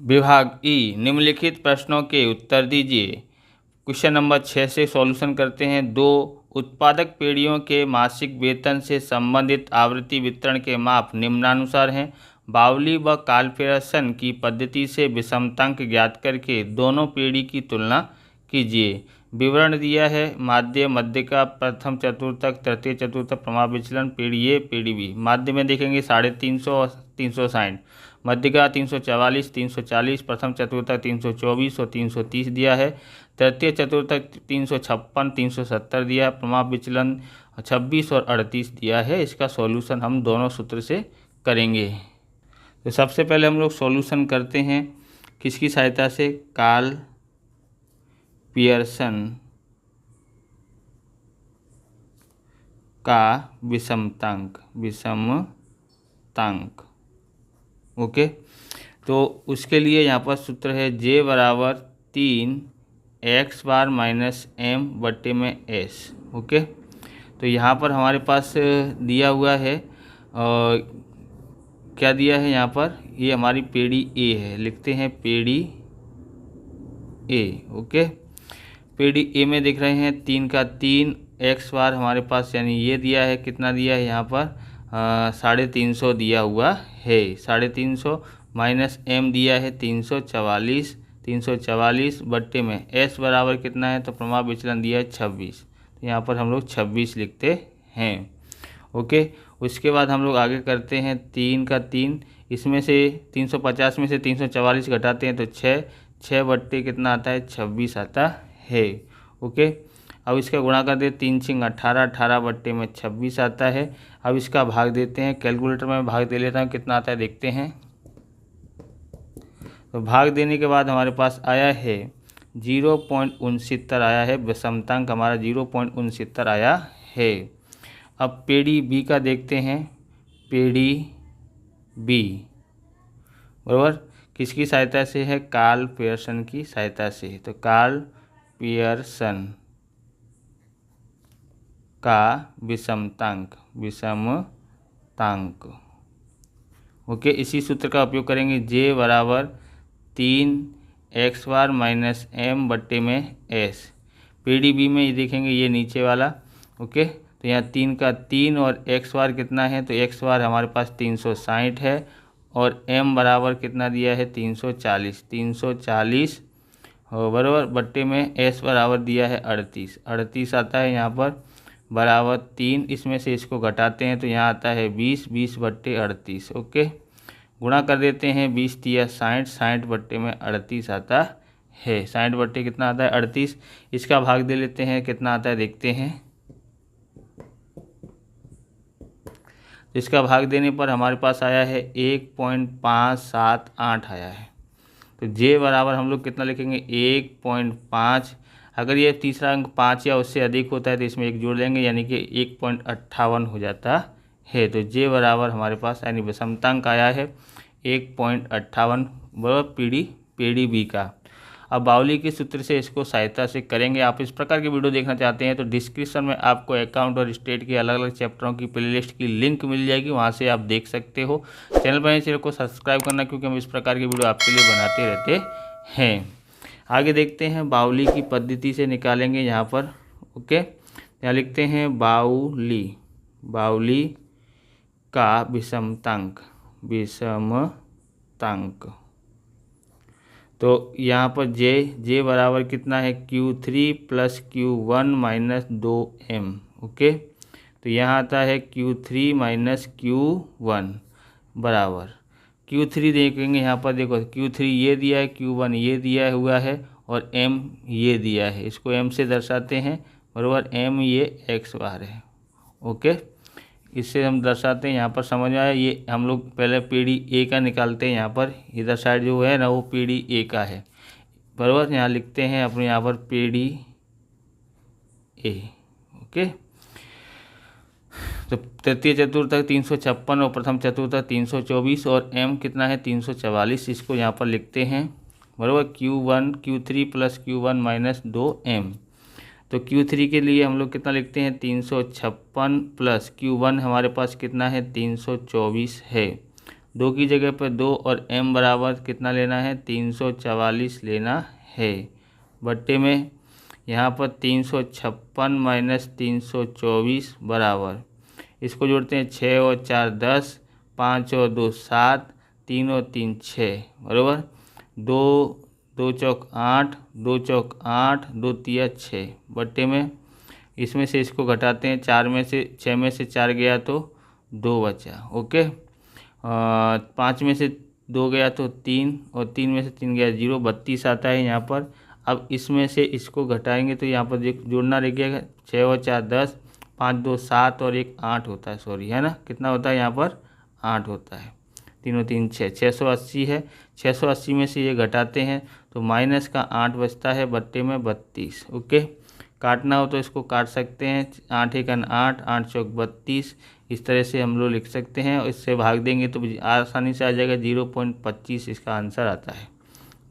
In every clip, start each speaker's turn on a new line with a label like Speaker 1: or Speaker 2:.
Speaker 1: विभाग ई निम्नलिखित प्रश्नों के उत्तर दीजिए। क्वेश्चन नंबर 6 से सॉल्यूशन करते हैं। 2 उत्पादक पीढ़ियों के मासिक वेतन से संबंधित आवृत्ति वितरण के माप निम्नानुसार हैं। बाउली व काल्फेरसन की पद्धति से विषमतांक ज्ञात करके दोनों पीढ़ी की तुलना कीजिए। विवरण दिया है। माध्य, मध्यिका, प्रथम चतुर्थक, तृतीय चतुर्थक, प्रभाव विचलन, पीढ़ी ए, पीढ़ी बी। माध्य में देखेंगे 350 और 360, मध्यिका 344, 340, प्रथम चतुर्थक 324 और 330 दिया है। तृतीय चतुर्थक 356, 370 दिया। प्रभाव विचलन 26 और 38 दिया है। इसका सॉल्यूशन हम दोनों सूत्र से करेंगे। तो सबसे पहले हम लोग सॉल्यूशन करते हैं किसकी सहायता से? कार्ल पियर्सन का विषमतांक। ओके, तो उसके लिए यहाँ पर सूत्र है J बराबर 3x बार माइनस m बट्टे में s। ओके, तो यहाँ पर हमारे पास दिया हुआ है क्या दिया है यहाँ पर? ये हमारी पीढ़ी ए है, लिखते हैं पीढ़ी ए। ओके, पीढ़ी ए में देख रहे हैं 3 का 3 x बार हमारे पास, यानी ये दिया है। कितना दिया है यहाँ पर? 350 दिया हुआ है। 350 माइनस m दिया है 344, 344 बट्टे में s बराबर कितना है? तो प्रभाव विचलन दिया है 26, तो यहाँ पर हम लोग 26 लिखते हैं। ओके, उसके बाद हम लोग आगे करते हैं 3 का 3, इसमें से 350 में से 344 घटाते हैं तो 6 बट्टे कितना आता है? 26 आता है। ओके, अब इसका गुणा कर दे 3 छिंग 18, 18 बट्टे में 26 आता है। अब इसका भाग देते हैं, कैलकुलेटर में भाग दे लेता हूँ, कितना आता है देखते हैं। तो भाग देने के बाद हमारे पास आया है 0.69 आया है। विषमतांक हमारा 0.69 आया है। अब पीढ़ी बी का देखते हैं। पीढ़ी बी बराबर किसकी सहायता से है? कार्ल पियर्सन की सहायता से। तो कार्ल पियर्सन का विषमतांक। ओके, इसी सूत्र का उपयोग करेंगे। J बराबर 3x बार माइनस m बट्टे में s। पीढ़ी बी में ये देखेंगे, ये नीचे वाला। ओके, तो यहाँ 3 का 3 और x बार कितना है? तो x बार हमारे पास 360 है और m बराबर कितना दिया है? 340 बराबर बट्टे में s बराबर दिया है 38 आता है यहाँ पर, बराबर 3। इसमें से इसको घटाते हैं तो यहाँ आता है 20 बट्टे 38। ओके, गुणा कर देते हैं 20 दिया 60 बट्टे में 38 आता है। 60 बट्टे कितना आता है? 38। इसका भाग दे लेते हैं, कितना आता है देखते हैं। इसका भाग देने पर हमारे पास आया है 1.578 आया है। तो J बराबर हम लोग कितना लिखेंगे? 1.5। अगर ये तीसरा अंक 5 या उससे अधिक होता है तो इसमें एक जोड़ लेंगे, यानी कि 1.58 हो जाता है। तो J बराबर हमारे पास यानी विषमतांक आया है 1.58 बराबर पीढ़ी बी का। अब बाउली के सूत्र से इसको सहायता से करेंगे। आप इस प्रकार की वीडियो देखना चाहते हैं तो डिस्क्रिप्शन में आपको अकाउंट और स्टेट के अलग अलग चैप्टरों की प्लेलिस्ट की लिंक मिल जाएगी, वहां से आप देख सकते हो। चैनल पर चैनल को सब्सक्राइब करना, क्योंकि हम इस प्रकार की वीडियो आपके लिए बनाते रहते हैं। आगे देखते हैं, बाउली की पद्धति से निकालेंगे यहाँ पर। ओके, यहाँ लिखते हैं बाउली का विषमतांक। तो यहाँ पर J बराबर कितना है? Q3 plus Q1 minus 2m। Okay, तो यहाँ आता है Q3 माइनस Q1 बराबर Q3 देखेंगे। यहाँ पर देखो Q3 ये दिया है, Q1 ये दिया हुआ है और m ये दिया है। इसको m से दर्शाते हैं बराबर, m ये x बार है। ओके, इससे हम दर्शाते हैं। यहाँ पर समझ में आया? ये हम लोग पहले पीढ़ी ए का निकालते हैं। यहाँ पर इधर साइड जो है ना वो पीढ़ी ए का है बराबर। यहाँ लिखते हैं अपने यहाँ पर पीढ़ी ए। ओके, तो तृतीय चतुर्थक 356 और प्रथम चतुर्थक 324 और m कितना है? 344। इसको यहाँ पर लिखते हैं बराबर Q3 plus Q1 minus 2m। तो Q3 के लिए हम लोग कितना लिखते हैं? 356 प्लस Q1 हमारे पास कितना है? 324 है। 2 की जगह पर 2 और m बराबर कितना लेना है 344 लेना है, बट्टे में यहाँ पर 356 माइनस 324 बराबर, इसको जोड़ते हैं 6 और 4 10, 5 और 2 7, 3 और 3 6 बराबर, 2 2 चौक 8, 2 चौक 8, 2 तिया 6 बट्टे में इसमें से इसको घटाते हैं, 4 में से 6 में से 4 गया तो 2 बचा, ओके। 5 में से 2 गया तो 3 और 3 में से 3 गया 0, 32 आता है यहाँ पर। अब इसमें से इसको घटाएंगे तो यहाँ पर जोड़ना रह गया 6 और 4 10, 5 2 7 और 1 8 होता है, सॉरी है ना, कितना होता है यहाँ पर 8 होता है, 3 और 3 6, 680 है। 680 में से ये घटाते हैं तो माइनस का 8 बचता है, बट्टे में 32, ओके। काटना हो तो इसको काट सकते हैं, 8 एक 8, 8 चौक 32, इस तरह से हम लोग लिख सकते हैं और इससे भाग देंगे तो आसानी से आ जाएगा 0.25 इसका आंसर आता है।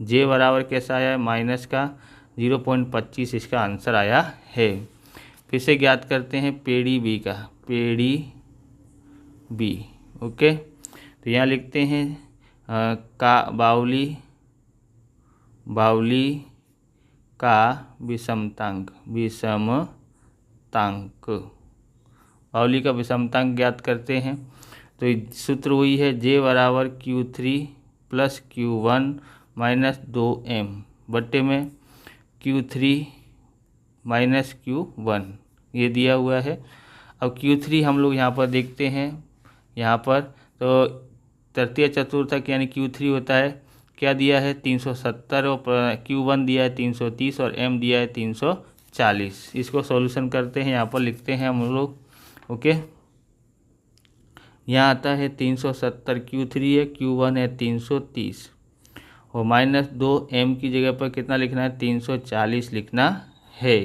Speaker 1: जे बराबर कैसा आया है माइनस का 0.25 इसका आंसर आया है। फिर से ज्ञात करते हैं पेड़ी बी का, पेड़ी बी, ओके। तो यहाँ लिखते हैं का बाउली का विषमतांक, बाउली का विषमतांक ज्ञात करते हैं। तो सूत्र हुई है जे बराबर Q3 plus Q1 minus 2m बट्टे में Q3 माइनस Q1 ये दिया हुआ है। अब Q3 हम लोग यहाँ पर देखते हैं, यहाँ पर तो तृतीय चतुर्थक यानी Q3 होता है, क्या दिया है 370 और Q1 दिया है 330 और m दिया है 340। इसको सॉल्यूशन करते हैं, यहाँ पर लिखते हैं हम लोग, ओके। यहाँ आता है 370 Q3 है, Q1 है 330 और माइनस 2m की जगह पर कितना लिखना है 340 लिखना है।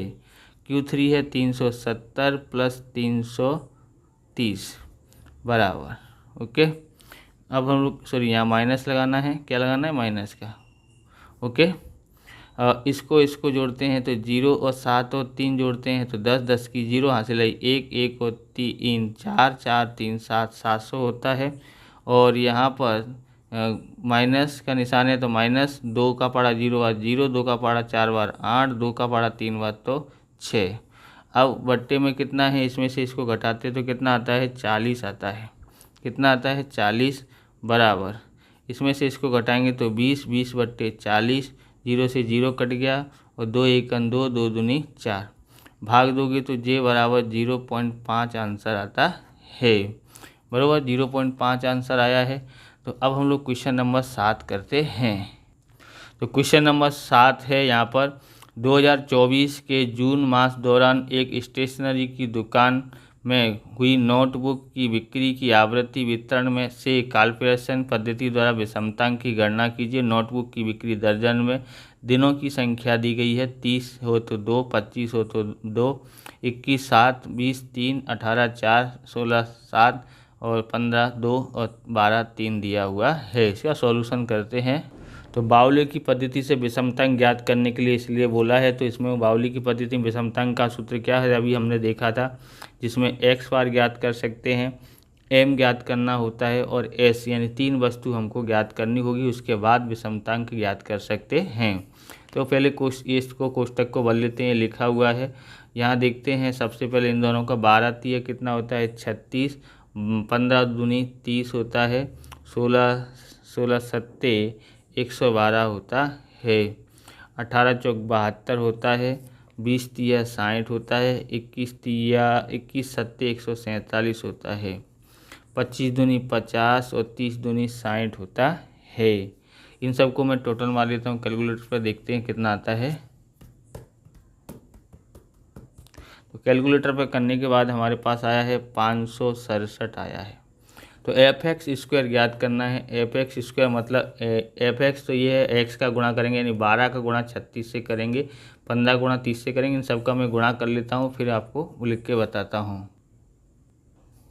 Speaker 1: Q3 है 370 प्लस 330 बराबर, ओके। अब हम लोग सॉरी यहाँ माइनस लगाना है, क्या लगाना है माइनस का, ओके। इसको जोड़ते हैं तो 0 और 7 और 3 जोड़ते हैं तो 10, 10 की 0 हासिल है 1, 1 और 3 4, 4 3 7, 700 होता है। और यहाँ पर माइनस का निशान है तो माइनस 2 का पारा 0 बार 0, 2 का पारा 4 बार 8, 2 का पारा 3 बार तो 6। अब बट्टे में कितना है, इसमें से इसको घटाते तो कितना आता है 40 आता है, कितना आता है 40 बराबर, इसमें से इसको घटाएंगे तो 20, 20 बट्टे 40, 0 से 0 कट गया और 2 एक 2, 2 दूनी 4, भाग दोगे तो जे बराबर 0.5 आंसर आता है, बराबर 0.5 आंसर आया है। तो अब हम लोग क्वेश्चन नंबर 7 करते हैं। तो क्वेश्चन नंबर 7 है यहाँ पर 2024 के जून मास दौरान एक स्टेशनरी की दुकान में हुई नोटबुक की बिक्री की आवृत्ति वितरण में से कैलकुलेशन पद्धति द्वारा विषमतांक की गणना कीजिए। नोटबुक की बिक्री दर्जन में दिनों की संख्या दी गई है, 30 हो तो 2, 25 हो तो 2, 21 7, 20 3, 18 4, 16 7 और 15 2 और 12 3 दिया हुआ है। इसका सॉल्यूशन करते हैं। तो बाउली की पद्धति से विषमतांक ज्ञात करने के लिए इसलिए बोला है, तो इसमें बाउली की पद्धति में विषमतांक का सूत्र क्या है अभी हमने देखा था, जिसमें x बार ज्ञात कर सकते हैं, m ज्ञात करना होता है और s यानी 3 वस्तु हमको ज्ञात करनी होगी, उसके बाद विषमतांक ज्ञात कर सकते हैं। तो पहले इसको कोष्टक को बदल लेते हैं, लिखा हुआ है यहाँ देखते हैं। सबसे पहले इन दोनों का 12 तिया कितना होता है 36, 15 दूनी 30 होता है, 16 16 सत्ते 112 होता है, 18 चौक 72 होता है, 20 तिया 60 होता है, 21 सत्ते 147 होता है, 25 दूनी 50 और 30 दूनी 60 होता है। इन सबको मैं टोटल मार लेता हूँ कैलकुलेटर पर, देखते हैं कितना आता है। तो कैलकुलेटर पर करने के बाद हमारे पास आया है 567 आया है। तो एफ एक्स स्क्वायर ज्ञात करना है। एफ एक्स स्क्वायर मतलब एफ एक्स तो ये है एक्स का गुणा करेंगे, यानी 12 का गुणा 36 से करेंगे, 15 गुणा 30 से करेंगे। इन सब का मैं गुणा कर लेता हूँ, फिर आपको लिख के बताता हूँ।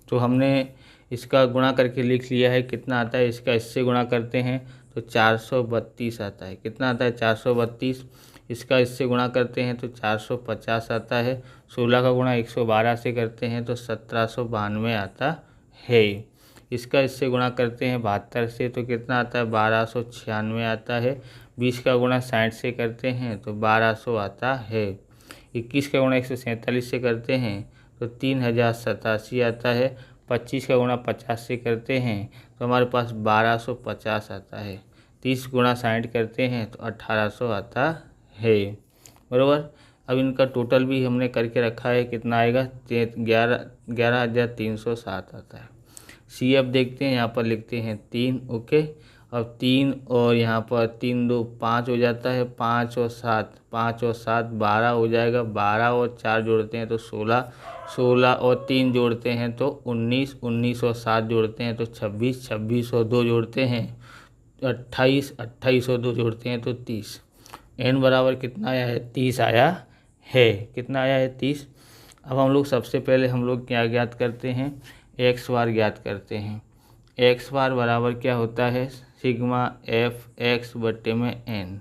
Speaker 1: तो हमने इसका गुणा करके लिख लिया है, कितना आता है इसका, इससे गुणा करते हैं तो 432 आता है। कितना आता है 432। इसका इससे गुणा करते हैं तो 450 आता है। 16 का गुणा 112 से करते हैं तो 1792 आता है। इसका इससे गुणा करते हैं 72 से तो कितना आता है 1296 आता है। 20 का गुणा 60 से करते हैं तो 1200 आता है। 21 का गुणा 147 से करते हैं तो 3087 आता है। 25 का गुणा 50 से करते हैं तो हमारे पास 1250 आता है। 30 गुणा 60 करते हैं तो 1800 आता है। बराबर। अब इनका टोटल भी हमने करके रखा है, कितना आएगा 11,307 आता है। सी एफ देखते हैं, यहाँ पर लिखते हैं 3। ओके, अब 3 और यहाँ पर 3 2 5 हो जाता है। 5 और 7 12 हो जाएगा। 12 और 4 जोड़ते हैं तो 16, 16 और 3 जोड़ते हैं तो 19, 19 और 7 जोड़ते हैं तो 26, 26 और 2 जोड़ते हैं 28, 28 और 2 जोड़ते हैं तो 30। n बराबर कितना आया है 30 आया है। कितना आया है 30। अब हम लोग सबसे पहले हम लोग क्या ज्ञात करते हैं, एक्स बार ज्ञात करते हैं। एक्स बार बराबर क्या होता है सिग्मा एफ एक्स बट्टे में एन।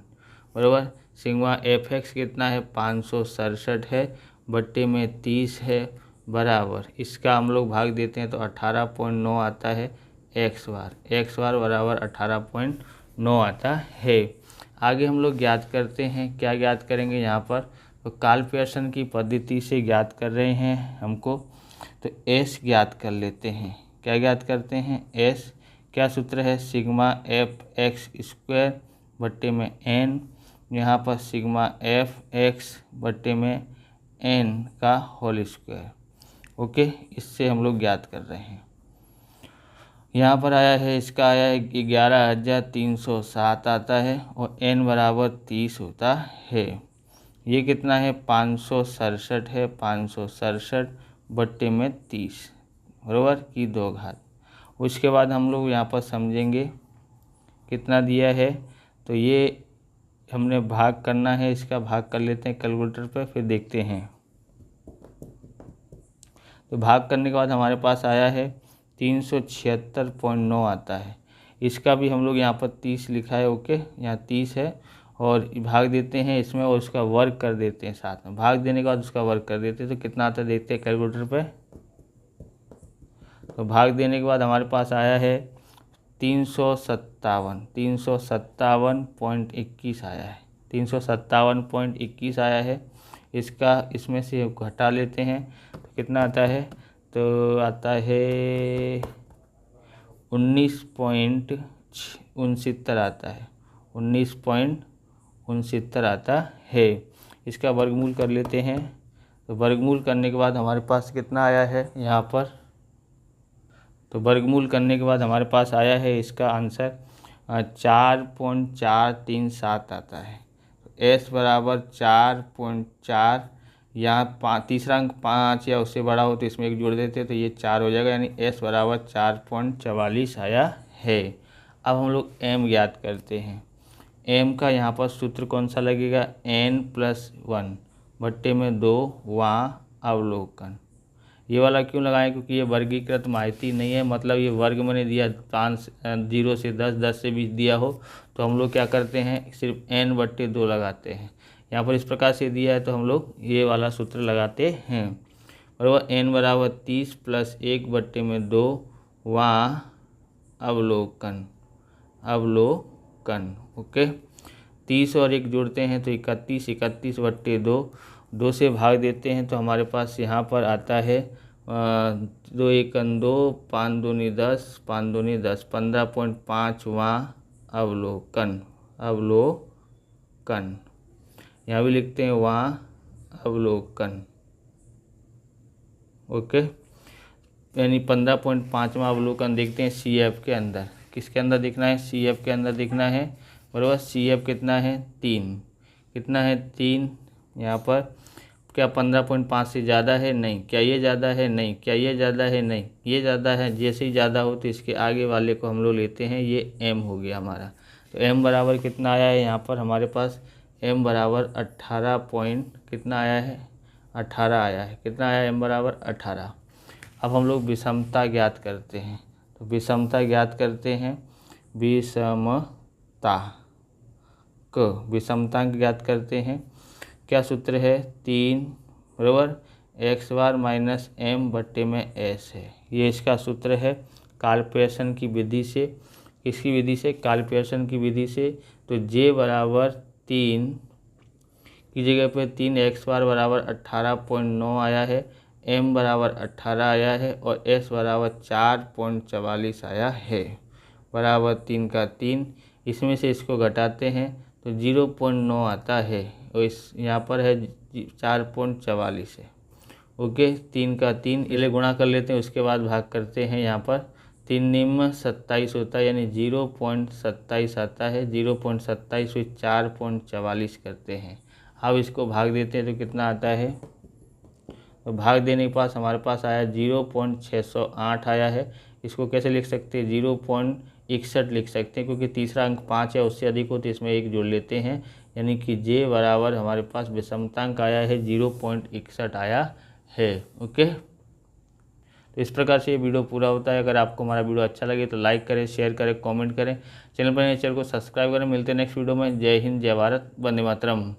Speaker 1: बराबर। सिग्मा एफ एक्स कितना है 567 है बट्टे में 30 है बराबर, इसका हम लोग भाग देते हैं तो 18.9 आता है एक्स बार। एक्स बार बराबर 18.9 आता है। आगे हम लोग ज्ञात करते हैं, क्या ज्ञात करेंगे यहाँ पर, तो कार्ल पियर्सन की पद्धति से ज्ञात कर रहे हैं हमको, तो एस ज्ञात कर लेते हैं। क्या ज्ञात करते हैं एस, क्या सूत्र है सिग्मा एफ एक्स स्क्वायर बट्टे में एन, यहाँ पर सिग्मा एफ एक्स बट्टे में एन का होल स्क्वायर। ओके, इससे हम लोग ज्ञात कर रहे हैं। यहाँ पर आया है, इसका आया है 11,307 आता है और n बराबर 30 होता है। ये कितना है 567 है, 567 बट्टे में 30 बराबर की 2 घात। उसके बाद हम लोग यहाँ पर समझेंगे कितना दिया है, तो ये हमने भाग करना है, इसका भाग कर लेते हैं कैलकुलेटर पर, फिर देखते हैं। तो भाग करने के बाद हमारे पास आया है 376.9 आता है। इसका भी हम लोग यहाँ पर 30 लिखा है। ओके, यहाँ 30 है और भाग देते हैं इसमें और उसका वर्ग कर देते हैं साथ में। भाग देने के बाद उसका वर्ग कर देते हैं तो कितना आता है देखते हैं कैलकुलेटर पे। तो भाग देने के बाद हमारे पास आया है 357.21 आया है। 357.21 आया है। इसका इसमें से घटा लेते हैं तो कितना आता है, तो आता है 19.69 आता है। 19.69 आता है। इसका वर्गमूल कर लेते हैं, तो वर्गमूल करने के बाद हमारे पास कितना आया है यहाँ पर, तो वर्गमूल करने के बाद हमारे पास आया है इसका आंसर 4.437 आता है। एस बराबर 4.4, यहाँ तीसरा अंक 5 या उससे बड़ा हो तो इसमें एक जोड़ देते तो ये 4 हो जाएगा, यानी एस बराबर 4.44 आया है। अब हम लोग एम ज्ञात करते हैं। एम का यहाँ पर सूत्र कौन सा लगेगा, n+1 बट्टे में 2 वहाँ अवलोकन। ये वाला क्यों लगाएं, क्योंकि ये वर्गीकृत माहिती नहीं है, मतलब ये वर्ग मैंने दिया 0 से 10, 10 से 20 दिया हो तो हम लोग क्या करते हैं सिर्फ n/2 लगाते हैं। यहाँ पर इस प्रकार से दिया है तो हम लोग ये वाला सूत्र लगाते हैं। बराबर n बराबर 30 + 1/2 वहाँ अवलोकन। अवलोकन। ओके, 30 और 1 जोड़ते हैं तो 31, 31/2, 2 से भाग देते हैं तो हमारे पास यहाँ पर आता है 2 1 2, 5 2 10, 5 2 10, 15.5 वहाँ अवलोकन। अवलोकन यहाँ भी लिखते हैं वहाँ अवलोकन। ओके, यानी 15.5वां अवलोकन देखते हैं सी एफ के अंदर। किसके अंदर दिखना है, सी एफ के अंदर दिखना है। बराबर, सी एफ कितना है 3, कितना है 3। यहाँ पर क्या 15.5 से ज़्यादा है, नहीं। क्या ये ज़्यादा है, नहीं। क्या ये ज़्यादा है, नहीं। ये ज़्यादा है। जैसे ही ज़्यादा हो तो इसके आगे वाले को हम लोग लेते हैं, ये m हो गया हमारा। तो m बराबर कितना आया है यहाँ पर हमारे पास, m बराबर 18 पॉइंट कितना आया है 18 आया है। कितना आया m बराबर 18। अब हम लोग विषमता ज्ञात करते हैं, तो विषमता ज्ञात करते हैं। विषमतांक ज्ञात करते हैं। क्या सूत्र है 3 बराबर x बार माइनस m बट्टे में s है। ये इसका सूत्र है काल्पेशन की विधि से, किसकी विधि से, काल्पेशन की विधि से। तो j बराबर 3 की जगह पे 3x बार बराबर 18.9 आया है, m बराबर 18 आया है और s बराबर 4.44 आया है, बराबर 3 का 3। इसमें से इसको घटाते हैं तो 0.9 आता है और इस यहाँ पर है 4.44 है। ओके, 3 का 3 इसे गुणा कर लेते हैं, उसके बाद भाग करते हैं। यहाँ पर 3 निम्न 27 होता है, यानी 0.27 आता है। 0.27 से 4.44 करते हैं। अब इसको भाग देते हैं तो कितना आता है, तो भाग देने के पास हमारे पास आया 0.608 आया है। इसको कैसे लिख सकते हैं, 0.61 लिख सकते हैं, क्योंकि तीसरा अंक 5 है, उससे अधिक हो तो इसमें 1 जोड़ लेते हैं, यानी कि j बराबर हमारे पास विषमतांक आया है 0.61 आया है। ओके, तो इस प्रकार से ये वीडियो पूरा होता है। अगर आपको हमारा वीडियो अच्छा लगे तो लाइक करें, शेयर करें, कमेंट करें, चैनल पर नए चैनल को सब्सक्राइब करें। मिलते हैं नेक्स्ट वीडियो में। जय हिंद, जय भारत, वंदे मातरम।